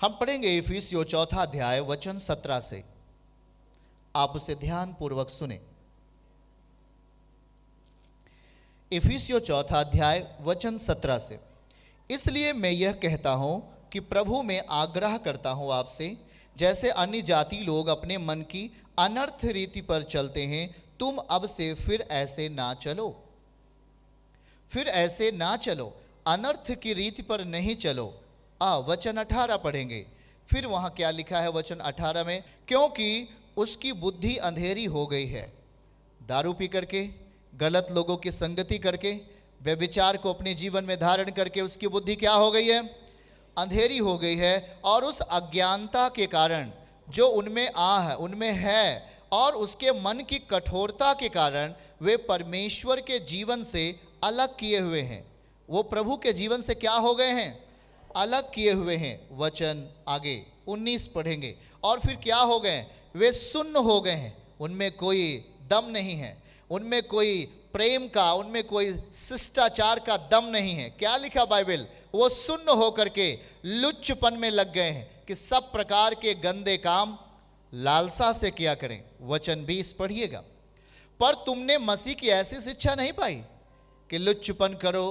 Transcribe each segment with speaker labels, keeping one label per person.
Speaker 1: हम पढ़ेंगे इफिसियों 4 अध्याय वचन 17 से। आप उसे ध्यान पूर्वक सुने। इफिसियों 4 अध्याय वचन 17 से। इसलिए मैं यह कहता हूं कि प्रभु में आग्रह करता हूं आपसे, जैसे अन्य जाति लोग अपने मन की अनर्थ रीति पर चलते हैं, तुम अब से फिर ऐसे ना चलो। फिर ऐसे ना चलो, अनर्थ की रीति पर नहीं चलो। वचन 18 पढ़ेंगे। फिर वहां क्या लिखा है वचन 18 में? क्योंकि उसकी बुद्धि अंधेरी हो गई है, दारू पी करके, गलत लोगों की संगति करके, व्यभिचार को अपने जीवन में धारण करके उसकी बुद्धि क्या हो गई है? अंधेरी हो गई है। और उस अज्ञानता के कारण जो उनमें है और उसके मन की कठोरता के कारण वे परमेश्वर के जीवन से अलग किए हुए हैं। वो प्रभु के जीवन से क्या हो गए हैं? अलग किए हुए हैं। वचन आगे 19 पढ़ेंगे। और फिर क्या हो गए? वे सुन्न हो गए हैं, उनमें कोई दम नहीं है, उनमें कोई प्रेम का, उनमें कोई शिष्टाचार का दम नहीं है। क्या लिखा बाइबल? वो सुन्न होकर के लुच्चपन में लग गए हैं कि सब प्रकार के गंदे काम लालसा से किया करें। वचन 20 पढ़िएगा। पर तुमने मसीह की ऐसी शिक्षा नहीं पाई कि लुच्चपन करो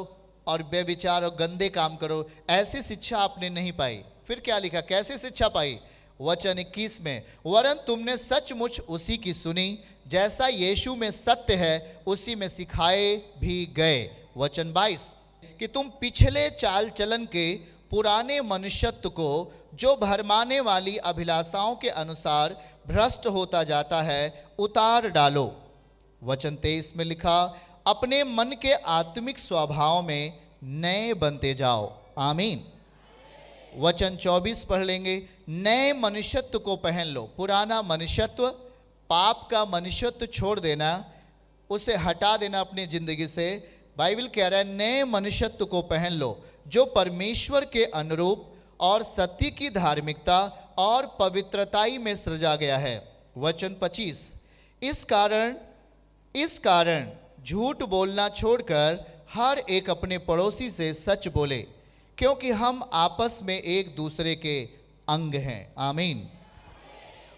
Speaker 1: और बेविचार और गंदे काम करो, ऐसी शिक्षा आपने नहीं पाई। फिर क्या लिखा? कैसी शिक्षा पाई? वचन 21 में, वरन तुमने सचमुच उसी की सुनी, जैसा यीशु में सत्य है उसी में सिखाए भी गए। वचन 22, कि तुम पिछले चाल चलन के पुराने मनुष्यत्व को जो भरमाने वाली अभिलाषाओं के अनुसार भ्रष्ट होता जाता है उतार डालो। वचन 23 में लिखा, अपने मन के आत्मिक स्वभाव में नए बनते जाओ। आमीन। वचन 24 पढ़ लेंगे। नए मनुष्यत्व को पहन लो। पुराना मनुष्यत्व, पाप का मनुष्यत्व छोड़ देना, उसे हटा देना अपनी जिंदगी से। बाइबल कह रहा है नए मनुष्यत्व को पहन लो जो परमेश्वर के अनुरूप और सत्य की धार्मिकता और पवित्रताई में सृजा गया है। वचन 25, इस कारण झूठ बोलना छोड़कर हर एक अपने पड़ोसी से सच बोले, क्योंकि हम आपस में एक दूसरे के अंग हैं। आमीन।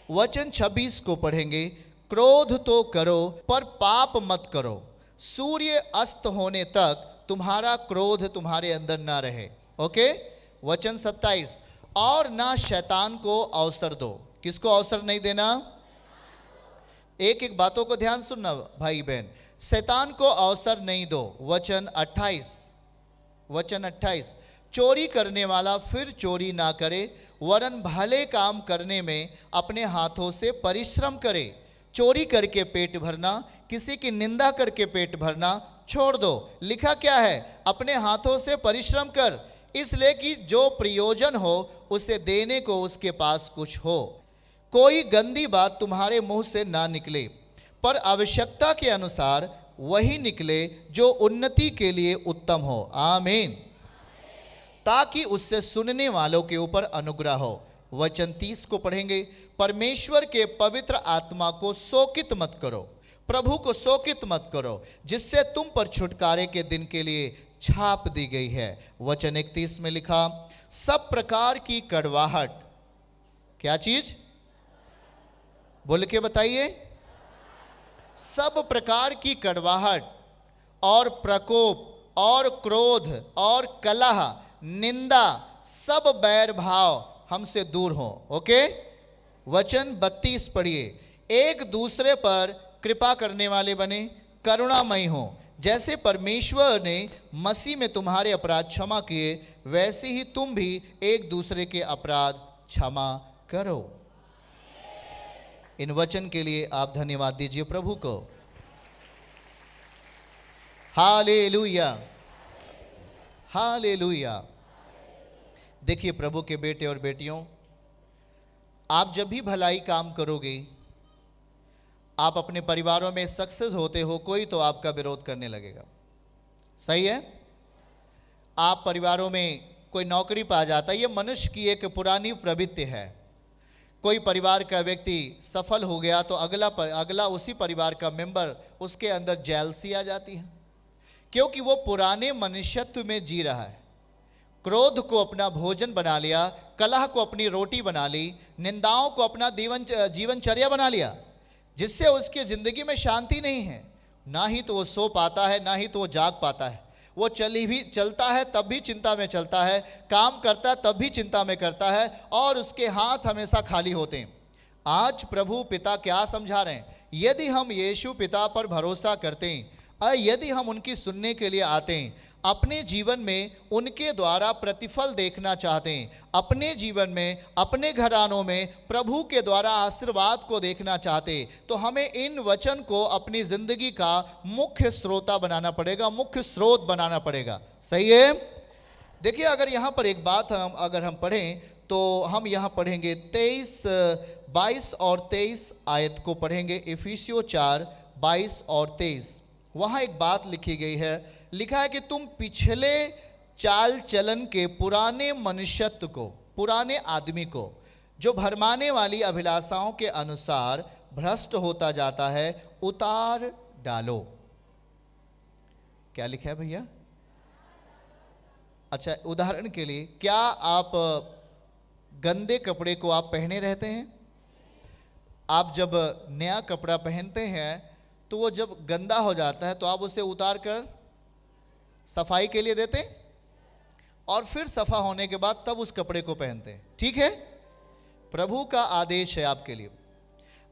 Speaker 1: वचन 26 को पढ़ेंगे। क्रोध तो करो पर पाप मत करो, सूर्य अस्त होने तक तुम्हारा क्रोध तुम्हारे अंदर ना रहे। ओके। वचन 27, और ना शैतान को अवसर दो। किसको अवसर नहीं देना? एक एक बातों को ध्यान सुनना भाई बहन। शैतान को अवसर नहीं दो। वचन 28, चोरी करने वाला फिर चोरी ना करे, वरन भले काम करने में अपने हाथों से परिश्रम करे। चोरी करके पेट भरना, किसी की निंदा करके पेट भरना छोड़ दो। लिखा क्या है? अपने हाथों से परिश्रम कर, इसलिए कि जो प्रयोजन हो उसे देने को उसके पास कुछ हो। कोई गंदी बात तुम्हारे मुंह से ना निकले, पर आवश्यकता के अनुसार वही निकले जो उन्नति के लिए उत्तम हो। आमीन। ताकि उससे सुनने वालों के ऊपर अनुग्रह हो। वचन 30 को पढ़ेंगे। परमेश्वर के पवित्र आत्मा को शोकित मत करो, प्रभु को शोकित मत करो, जिससे तुम पर छुटकारे के दिन के लिए छाप दी गई है। वचन 31 में लिखा, सब प्रकार की कड़वाहट, क्या चीज? बोल के बताइए। सब प्रकार की कड़वाहट और प्रकोप और क्रोध और कलह, निंदा, सब बैर भाव हमसे दूर हो। ओके। वचन 32 पढ़िए। एक दूसरे पर कृपा करने वाले बने, करुणामयी हो, जैसे परमेश्वर ने मसीह में तुम्हारे अपराध क्षमा किए, वैसे ही तुम भी एक दूसरे के अपराध क्षमा करो। इन वचन के लिए आप धन्यवाद दीजिए प्रभु को। Hallelujah, hallelujah. देखिए प्रभु के बेटे और बेटियों, आप जब भी भलाई काम करोगे, आप अपने परिवारों में सक्सेस होते हो, कोई तो आपका विरोध करने लगेगा। सही है? आप परिवारों में कोई नौकरी पा जाता है, ये मनुष्य की एक पुरानी प्रवृत्ति है। कोई परिवार का व्यक्ति सफल हो गया तो अगला उसी परिवार का मेंबर, उसके अंदर जेलसी आ जाती है, क्योंकि वो पुराने मनुष्यत्व में जी रहा है। क्रोध को अपना भोजन बना लिया, कलह को अपनी रोटी बना ली, निंदाओं को अपना जीवनचर्या बना लिया, जिससे उसकी ज़िंदगी में शांति नहीं है। ना ही तो वो सो पाता है, ना ही तो वो जाग पाता है। वो चलता है तब भी चिंता में चलता है, काम करता है तब भी चिंता में करता है, और उसके हाथ हमेशा खाली होते हैं। आज प्रभु पिता क्या समझा रहे हैं? यदि हम यीशु पिता पर भरोसा करते हैं और यदि हम उनकी सुनने के लिए आते हैं, अपने जीवन में उनके द्वारा प्रतिफल देखना चाहते हैं, अपने जीवन में, अपने घरानों में प्रभु के द्वारा आशीर्वाद को देखना चाहते हैं, तो हमें इन वचन को अपनी जिंदगी का मुख्य श्रोता बनाना पड़ेगा, मुख्य स्रोत बनाना पड़ेगा। सही है? देखिए, अगर यहाँ पर एक बात अगर हम पढ़ें तो हम यहाँ पढ़ेंगे 22 और 23 आयत को पढ़ेंगे। इफिसियों 4, 22 और 23। वहाँ एक बात लिखी गई है, लिखा है कि तुम पिछले चाल चलन के पुराने मनुष्यत्व को, पुराने आदमी को, जो भरमाने वाली अभिलाषाओं के अनुसार भ्रष्ट होता जाता है, उतार डालो। क्या लिखा है भैया? अच्छा, उदाहरण के लिए, क्या आप गंदे कपड़े को आप पहने रहते हैं? आप जब नया कपड़ा पहनते हैं तो वो जब गंदा हो जाता है तो आप उसे उतार कर सफाई के लिए देते हैं, और फिर सफा होने के बाद तब उस कपड़े को पहनते हैं। ठीक है? प्रभु का आदेश है आपके लिए,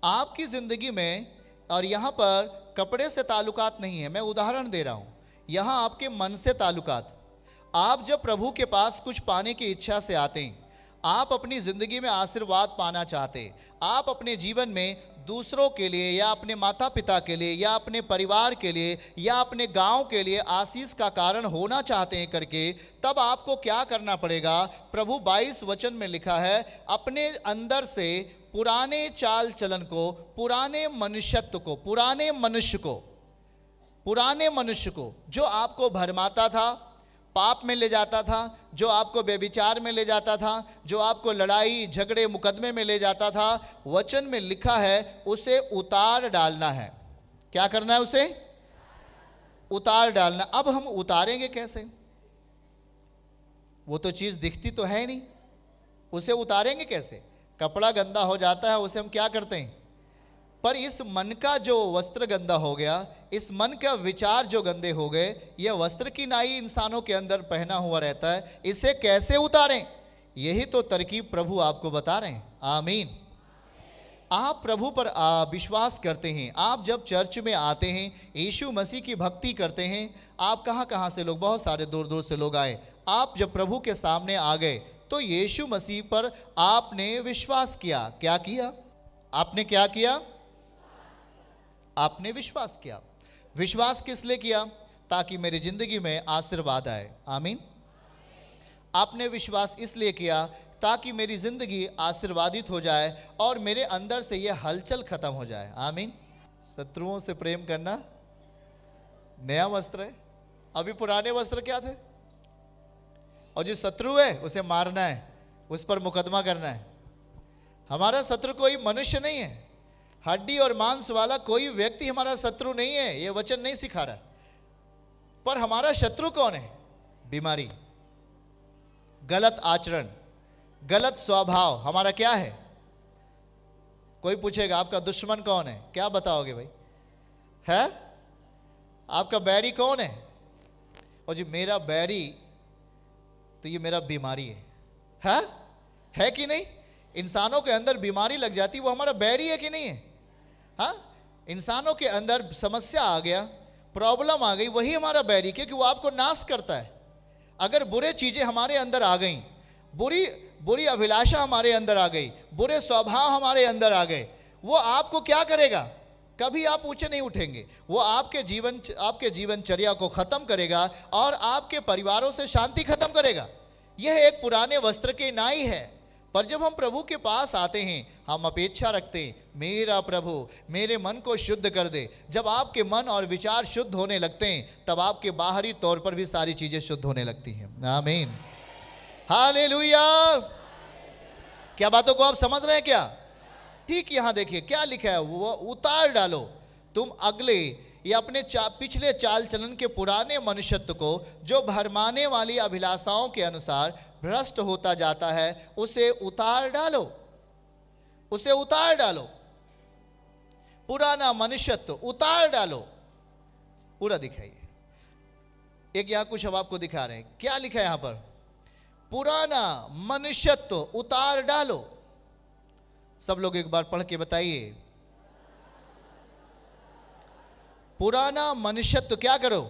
Speaker 1: आपकी जिंदगी में। और यहाँ पर कपड़े से ताल्लुकात नहीं है, मैं उदाहरण दे रहा हूँ, यहाँ आपके मन से ताल्लुकात। आप जब प्रभु के पास कुछ पाने की इच्छा से आते हैं, आप अपनी ज़िंदगी में आशीर्वाद पाना चाहते हैं, आप अपने जीवन में दूसरों के लिए या अपने माता पिता के लिए या अपने परिवार के लिए या अपने गांव के लिए आशीष का कारण होना चाहते हैं करके, तब आपको क्या करना पड़ेगा? प्रभु 22 वचन में लिखा है, अपने अंदर से पुराने चाल चलन को, पुराने मनुष्यत्व को, पुराने मनुष्य को जो आपको भरमाता था, पाप में ले जाता था, जो आपको व्यभिचार में ले जाता था, जो आपको लड़ाई झगड़े मुकदमे में ले जाता था, वचन में लिखा है उसे उतार डालना है। क्या करना है? उसे उतार डालना। अब हम उतारेंगे कैसे? वो तो चीज दिखती तो है नहीं, उसे उतारेंगे कैसे? कपड़ा गंदा हो जाता है, उसे हम क्या करते हैं? पर इस मन का जो वस्त्र गंदा हो गया, इस मन का विचार जो गंदे हो गए, यह वस्त्र की नाई इंसानों के अंदर पहना हुआ रहता है, इसे कैसे उतारें? यही तो तरकीब प्रभु आपको बता रहे हैं। आमीन। आप प्रभु पर विश्वास करते हैं, आप जब चर्च में आते हैं, यीशु मसीह की भक्ति करते हैं, आप कहाँ से लोग, बहुत सारे दूर दूर से लोग आए, आप जब प्रभु के सामने आ गए तो यीशु मसीह पर आपने विश्वास किया। क्या किया? आपने क्या किया? आपने विश्वास किया। विश्वास किस लिए किया? ताकि मेरी जिंदगी में आशीर्वाद आए। आमीन। आपने विश्वास इसलिए किया ताकि मेरी जिंदगी आशीर्वादित हो जाए और मेरे अंदर से यह हलचल खत्म हो जाए। आमीन। शत्रुओं से प्रेम करना नया वस्त्र है, अभी पुराने वस्त्र क्या थे? और जो शत्रु है उसे मारना है, उस पर मुकदमा करना है। हमारा शत्रु कोई मनुष्य नहीं है, हड्डी और मांस वाला कोई व्यक्ति हमारा शत्रु नहीं है, यह वचन नहीं सिखा रहा। पर हमारा शत्रु कौन है? बीमारी, गलत आचरण, गलत स्वभाव हमारा क्या है? कोई पूछेगा आपका दुश्मन कौन है, क्या बताओगे भाई? है आपका बैरी कौन है? और जी मेरा बैरी तो ये मेरा बीमारी है कि नहीं? इंसानों के अंदर बीमारी लग जाती, वो हमारा बैरी है कि नहीं है? हाँ, इंसानों के अंदर समस्या आ गया, प्रॉब्लम आ गई, वही हमारा बैरी, क्योंकि वो आपको नाश करता है। अगर बुरे चीजें हमारे अंदर आ गई, बुरी अभिलाषा हमारे अंदर आ गई, बुरे स्वभाव हमारे अंदर आ गए, वो आपको क्या करेगा? कभी आप ऊंचे नहीं उठेंगे। वो आपके जीवनचर्या को खत्म करेगा और आपके परिवारों से शांति खत्म करेगा। यह एक पुराने वस्त्र की नाई है। पर जब हम प्रभु के पास आते हैं, हम अपेक्षा रखते हैं, मेरा प्रभु मेरे मन को शुद्ध कर दे। जब आपके मन और विचार शुद्ध होने लगते हैं, तब आपके बाहरी तौर पर भी सारी चीजें शुद्ध होने लगती हैं। आमीन, हालेलुया। क्या बातों को आप समझ रहे हैं क्या? ठीक यहां देखिए क्या लिखा है, वो उतार डालो तुम अगले या अपने पिछले चाल चलन के पुराने मनुष्यत्व को, जो भरमाने वाली अभिलाषाओं के अनुसार भ्रष्ट होता जाता है, उसे उतार डालो, उसे उतार डालो। पुराना मनुष्यत्व उतार डालो। पूरा दिखाइए। एक यहां कुछ हम आपको दिखा रहे हैं, क्या लिखा है यहां पर? पुराना मनुष्यत्व उतार डालो। सब लोग एक बार पढ़ के बताइए। पुराना मनुष्यत्व क्या करो?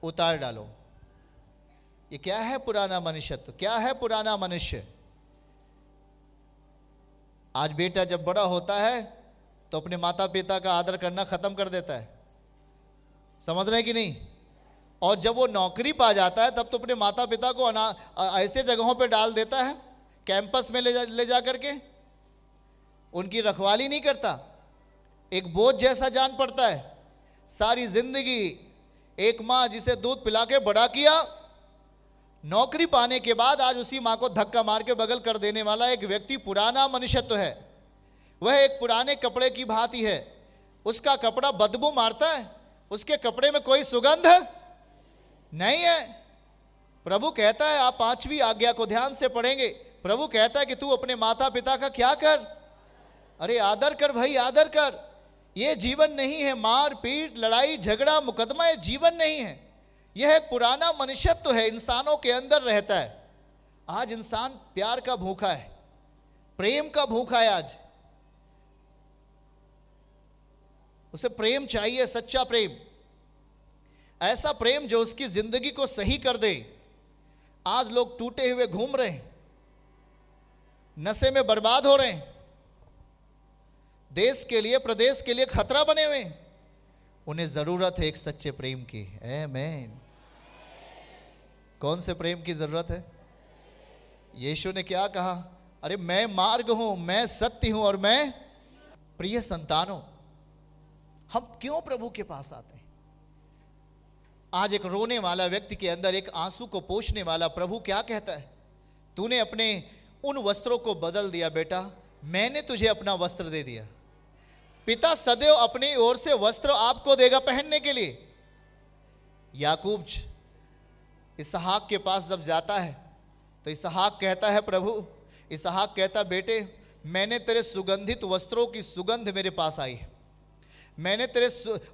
Speaker 1: उतार डालो। ये क्या है पुराना मनुष्यत्व? क्या है पुराना मनुष्य? आज बेटा जब बड़ा होता है तो अपने माता पिता का आदर करना खत्म कर देता है, समझ रहे हैं कि नहीं? और जब वो नौकरी पा जाता है तब तो अपने माता पिता को ऐसे जगहों पे डाल देता है, कैंपस में ले जा करके, उनकी रखवाली नहीं करता, एक बोझ जैसा जान पड़ता है। सारी जिंदगी एक माँ जिसे दूध पिला के बड़ा किया, नौकरी पाने के बाद आज उसी माँ को धक्का मार के बगल कर देने वाला एक व्यक्ति पुराना मनुष्यत्व है। वह एक पुराने कपड़े की भांति है। उसका कपड़ा बदबू मारता है, उसके कपड़े में कोई सुगंध नहीं है। प्रभु कहता है, आप 5वीं आज्ञा को ध्यान से पढ़ेंगे, प्रभु कहता है कि तू अपने माता पिता का क्या कर? अरे आदर कर भाई, आदर कर। ये जीवन नहीं है मार पीट, लड़ाई झगड़ा, मुकदमा, ये जीवन नहीं है। यह एक पुराना मनुष्यत्व है, इंसानों के अंदर रहता है। आज इंसान प्यार का भूखा है, प्रेम का भूखा है। आज उसे प्रेम चाहिए, सच्चा प्रेम, ऐसा प्रेम जो उसकी जिंदगी को सही कर दे। आज लोग टूटे हुए घूम रहे हैं, नशे में बर्बाद हो रहे हैं, देश के लिए प्रदेश के लिए खतरा बने हुए हैं। उन्हें जरूरत है एक सच्चे प्रेम की। आमीन। कौन से प्रेम की जरूरत है? यीशु ने क्या कहा? अरे मैं मार्ग हूं, मैं सत्य हूं और मैं। प्रिय संतानों, हम क्यों प्रभु के पास आते हैं? आज एक रोने वाला व्यक्ति के अंदर एक आंसू को पोंछने वाला प्रभु क्या कहता है? तूने अपने उन वस्त्रों को बदल दिया बेटा, मैंने तुझे अपना वस्त्र दे दिया। पिता सदैव अपनी ओर से वस्त्र आपको देगा पहनने के लिए। याकूब इसहाक के पास जब जाता है तो इसहाक कहता है, प्रभु, इसहाक कहता, बेटे मैंने तेरे सुगंधित वस्त्रों की सुगंध मेरे पास आई है, मैंने तेरे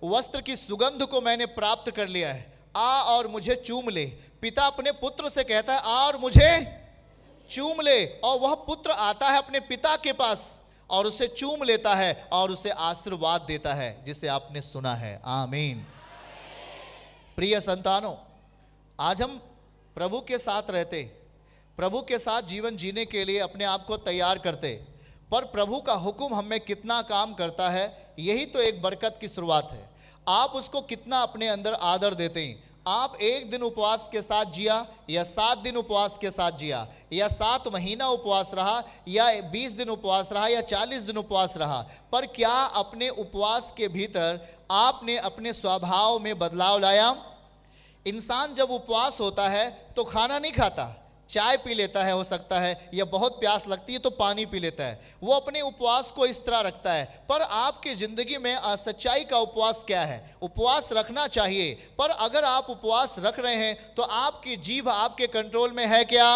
Speaker 1: वस्त्र की सुगंध को मैंने प्राप्त कर लिया है, आ और मुझे चूम ले। पिता अपने पुत्र से कहता है, आ और मुझे चूम ले। और वह पुत्र आता है अपने पिता के पास और उसे चूम लेता है और उसे आशीर्वाद देता है, जिसे आपने सुना है। आमीन। प्रिय संतानों, आज हम प्रभु के साथ रहते, प्रभु के साथ जीवन जीने के लिए अपने आप को तैयार करते, पर प्रभु का हुक्म हम में कितना काम करता है, यही तो एक बरकत की शुरुआत है। आप उसको कितना अपने अंदर आदर देते हैं। आप 1 दिन उपवास के साथ जिया या 7 दिन उपवास के साथ जिया या 7 महीना उपवास रहा या 20 दिन उपवास रहा या 40 दिन उपवास रहा, पर क्या अपने उपवास के भीतर आपने अपने स्वभाव में बदलाव लाया? इंसान जब उपवास होता है तो खाना नहीं खाता, चाय पी लेता है, हो सकता है, या बहुत प्यास लगती है तो पानी पी लेता है। वो अपने उपवास को इस तरह रखता है। पर आपकी जिंदगी में सच्चाई का उपवास क्या है? उपवास रखना चाहिए, पर अगर आप उपवास रख रहे हैं तो आपकी जीभ आपके कंट्रोल में है क्या?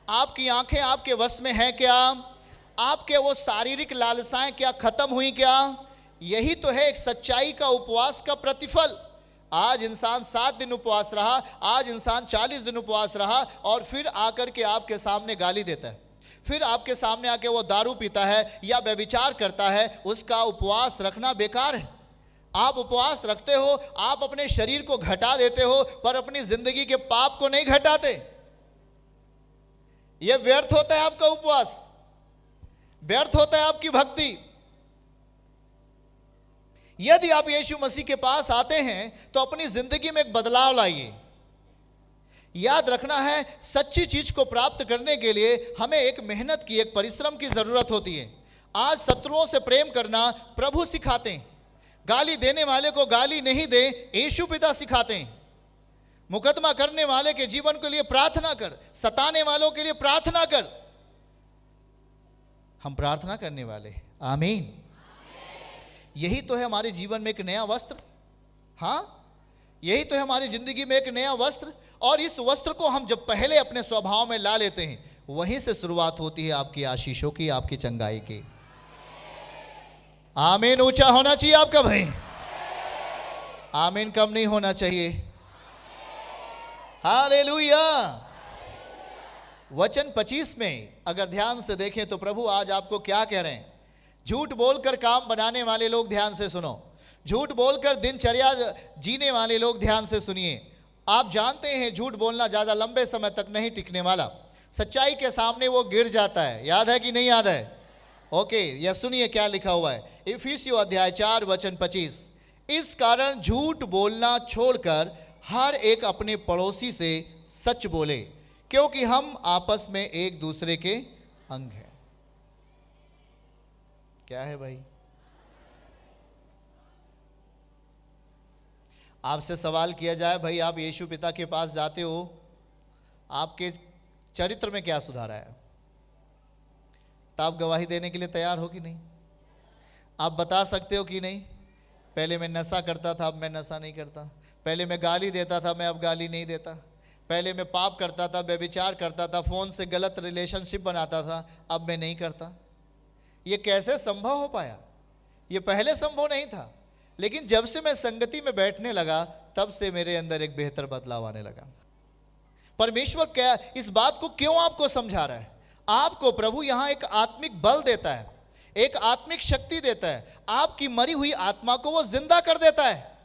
Speaker 1: आपकी आंखें आपके वश में है क्या? आपके वो शारीरिक लालसाएं क्या खत्म हुई क्या? यही तो है एक सच्चाई का उपवास का प्रतिफल। आज इंसान 7 दिन उपवास रहा, आज इंसान 40 दिन उपवास रहा और फिर आकर के आपके सामने गाली देता है, फिर आपके सामने आके वो दारू पीता है या व्यभिचार करता है। उसका उपवास रखना बेकार है। आप उपवास रखते हो, आप अपने शरीर को घटा देते हो, पर अपनी जिंदगी के पाप को नहीं घटाते। यह व्यर्थ होता है आपका उपवास, व्यर्थ होता है आपकी भक्ति। यदि आप यीशु मसीह के पास आते हैं तो अपनी जिंदगी में एक बदलाव लाइए। याद रखना है, सच्ची चीज को प्राप्त करने के लिए हमें एक मेहनत की, एक परिश्रम की जरूरत होती है। आज शत्रुओं से प्रेम करना प्रभु सिखाते हैं। गाली देने वाले को गाली नहीं दे, यीशु पिता सिखाते हैं। मुकदमा करने वाले के जीवन के लिए प्रार्थना कर, सताने वालों के लिए प्रार्थना कर। हम प्रार्थना करने वाले। आमीन। यही तो है हमारे जीवन में एक नया वस्त्र। हाँ, यही तो है हमारी जिंदगी में एक नया वस्त्र। और इस वस्त्र को हम जब पहले अपने स्वभाव में ला लेते हैं, वहीं से शुरुआत होती है आपकी आशीषों की, आपकी चंगाई की। आमीन ऊंचा होना चाहिए आपका भाई, आमीन कम नहीं होना चाहिए। हालेलुया। वचन 25 में अगर ध्यान से देखें तो प्रभु आज आपको क्या कह रहे हैं? झूठ बोलकर काम बनाने वाले लोग ध्यान से सुनो, झूठ बोलकर दिनचर्या जीने वाले लोग ध्यान से सुनिए। आप जानते हैं झूठ बोलना ज्यादा लंबे समय तक नहीं टिकने वाला, सच्चाई के सामने वो गिर जाता है। याद है कि नहीं याद है? ओके, यह सुनिए क्या लिखा हुआ है, इफिसियों अध्याय 4 वचन 25। इस कारण झूठ बोलना छोड़कर हर एक अपने पड़ोसी से सच बोले, क्योंकि हम आपस में एक दूसरे के अंग हैं। क्या है भाई? आपसे सवाल किया जाए, भाई आप यीशु पिता के पास जाते हो, आपके चरित्र में क्या सुधार आया? तो आप गवाही देने के लिए तैयार हो कि नहीं? आप बता सकते हो कि नहीं, पहले मैं नशा करता था, अब मैं नशा नहीं करता। पहले मैं गाली देता था, मैं अब गाली नहीं देता। पहले मैं पाप करता था, व्यभिचार करता था, फोन से गलत रिलेशनशिप बनाता था, अब मैं नहीं करता। ये कैसे संभव हो पाया? ये पहले संभव नहीं था, लेकिन जब से मैं संगति में बैठने लगा, तब से मेरे अंदर एक बेहतर बदलाव आने लगा। परमेश्वर क्या इस बात को क्यों आपको समझा रहा है? आपको प्रभु यहां एक आत्मिक बल देता है, एक आत्मिक शक्ति देता है। आपकी मरी हुई आत्मा को वो जिंदा कर देता है।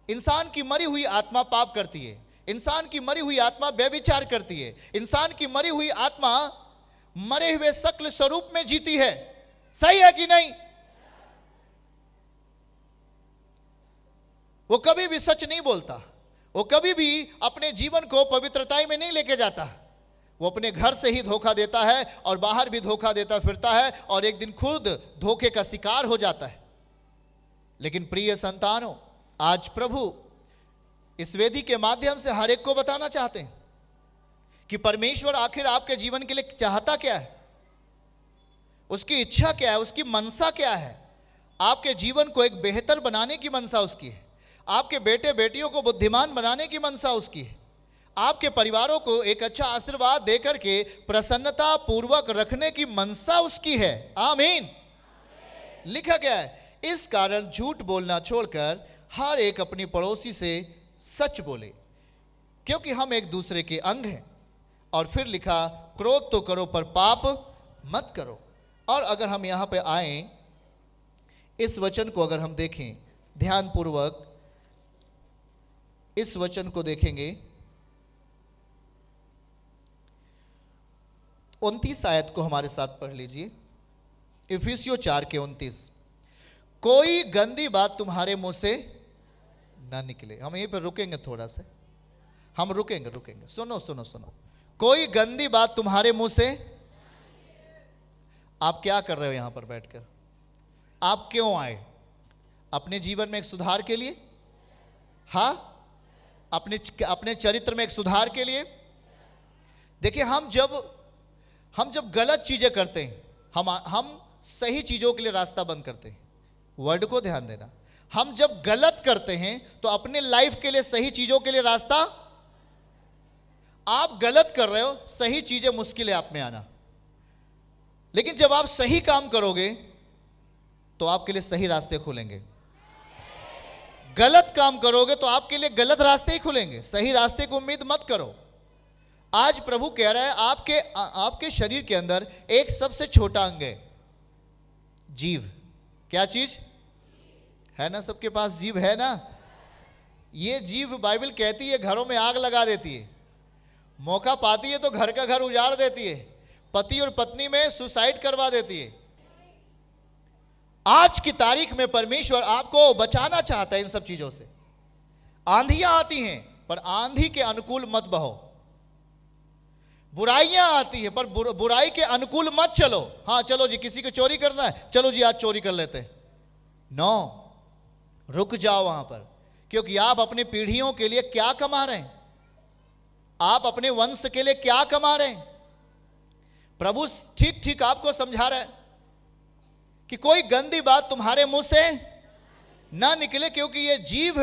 Speaker 1: इंसान की मरी हुई आत्मा पाप करती है, इंसान की मरी हुई आत्मा व्यभिचार करती है, इंसान की मरी हुई आत्मा मरे हुए शक्ल स्वरूप में जीती है। सही है कि नहीं? वो कभी भी सच नहीं बोलता, वो कभी भी अपने जीवन को पवित्रताई में नहीं लेके जाता। वो अपने घर से ही धोखा देता है और बाहर भी धोखा देता फिरता है, और एक दिन खुद धोखे का शिकार हो जाता है। लेकिन प्रिय संतानों, आज प्रभु इस वेदी के माध्यम से हर एक को बताना चाहते हैं कि परमेश्वर आखिर आपके जीवन के लिए चाहता क्या है, उसकी इच्छा क्या है, उसकी मनसा क्या है। आपके जीवन को एक बेहतर बनाने की मनसा उसकी है, आपके बेटे बेटियों को बुद्धिमान बनाने की मनसा उसकी है, आपके परिवारों को एक अच्छा आशीर्वाद देकर के प्रसन्नता पूर्वक रखने की मनसा उसकी है। आमीन। लिखा गया है, इस कारण झूठ बोलना छोड़कर हर एक अपनी पड़ोसी से सच बोले, क्योंकि हम एक दूसरे के अंग हैं। और फिर लिखा, क्रोध तो करो पर पाप मत करो। और अगर हम यहां पे आए, इस वचन को अगर हम देखें ध्यानपूर्वक, इस वचन को देखेंगे, 29 आयत को हमारे साथ पढ़ लीजिए, इफिसियों 4 के 29। कोई गंदी बात तुम्हारे मुंह से ना निकले। हम यहीं पर रुकेंगे, थोड़ा से हम रुकेंगे। सुनो सुनो सुनो, कोई गंदी बात तुम्हारे मुंह से। आप क्या कर रहे हो यहां पर बैठकर? आप क्यों आए? अपने जीवन में एक सुधार के लिए? हाँ, अपने चरित्र में एक सुधार के लिए। देखिए, हम जब गलत चीजें करते हैं, हम सही चीजों के लिए रास्ता बंद करते हैं। वर्ड को ध्यान देना, हम जब गलत करते हैं तो अपने लाइफ के लिए, सही चीजों के लिए रास्ता, आप गलत कर रहे हो, सही चीजें मुश्किल है आप में आना। लेकिन जब आप सही काम करोगे तो आपके लिए सही रास्ते खुलेंगे। गलत काम करोगे तो आपके लिए गलत रास्ते ही खुलेंगे, सही रास्ते को उम्मीद मत करो। आज प्रभु कह रहा है, आपके शरीर के अंदर एक सबसे छोटा अंग है, जीभ। क्या चीज है? ना सबके पास जीभ है ना? ये जीभ बाइबल कहती है घरों में आग लगा देती है, मौका पाती है तो घर का घर उजाड़ देती है, पति और पत्नी में सुसाइड करवा देती है। आज की तारीख में परमेश्वर आपको बचाना चाहता है इन सब चीजों से। आंधियां आती हैं पर आंधी के अनुकूल मत बहो, बुराइयां आती हैं पर बुराई के अनुकूल मत चलो। हाँ चलो जी, किसी को चोरी करना है, चलो जी आज चोरी कर लेते हैं। नो, रुक जाओ वहां पर, क्योंकि आप अपनी पीढ़ियों के लिए क्या कमा रहे हैं, आप अपने वंश के लिए क्या कमा रहे हैं। प्रभु ठीक ठीक आपको समझा रहा है कि कोई गंदी बात तुम्हारे मुंह से ना निकले, क्योंकि ये जीभ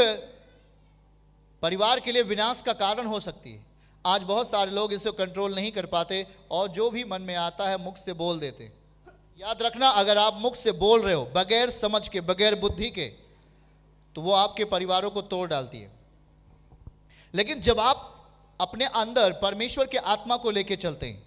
Speaker 1: परिवार के लिए विनाश का कारण हो सकती है। आज बहुत सारे लोग इसे कंट्रोल नहीं कर पाते और जो भी मन में आता है मुख से बोल देते। याद रखना, अगर आप मुख से बोल रहे हो बगैर समझ के, बगैर बुद्धि के, तो वो आपके परिवारों को तोड़ डालती है। लेकिन जब आप अपने अंदर परमेश्वर के आत्मा को लेके चलते हैं,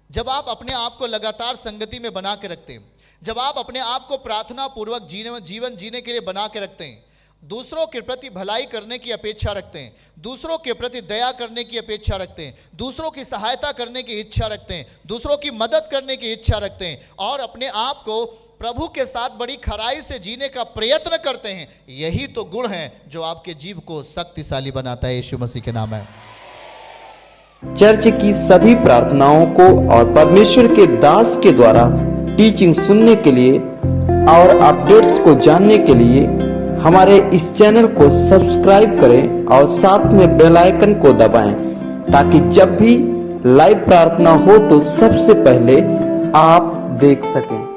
Speaker 1: जब आप अपने आप को लगातार संगति में बना के रखते हैं, जब आप अपने आप को प्रार्थना पूर्वक जीवन जीने के लिए बना के रखते हैं, दूसरों के प्रति भलाई करने की अपेक्षा रखते हैं, दूसरों के प्रति दया करने की अपेक्षा रखते हैं, दूसरों की सहायता करने की इच्छा रखते हैं, दूसरों की मदद करने की इच्छा रखते हैं और अपने आप को प्रभु के साथ बड़ी खराई से जीने का प्रयत्न करते हैं, यही तो गुण है जो आपके जीव को शक्तिशाली बनाता है। यीशु मसीह के नाम है।
Speaker 2: चर्च की सभी प्रार्थनाओं को और परमेश्वर के दास के द्वारा टीचिंग सुनने के लिए और अपडेट्स को जानने के लिए हमारे इस चैनल को सब्सक्राइब करें और साथ में बेल आइकन को दबाएं, ताकि जब भी लाइव प्रार्थना हो तो सबसे पहले आप देख सकें।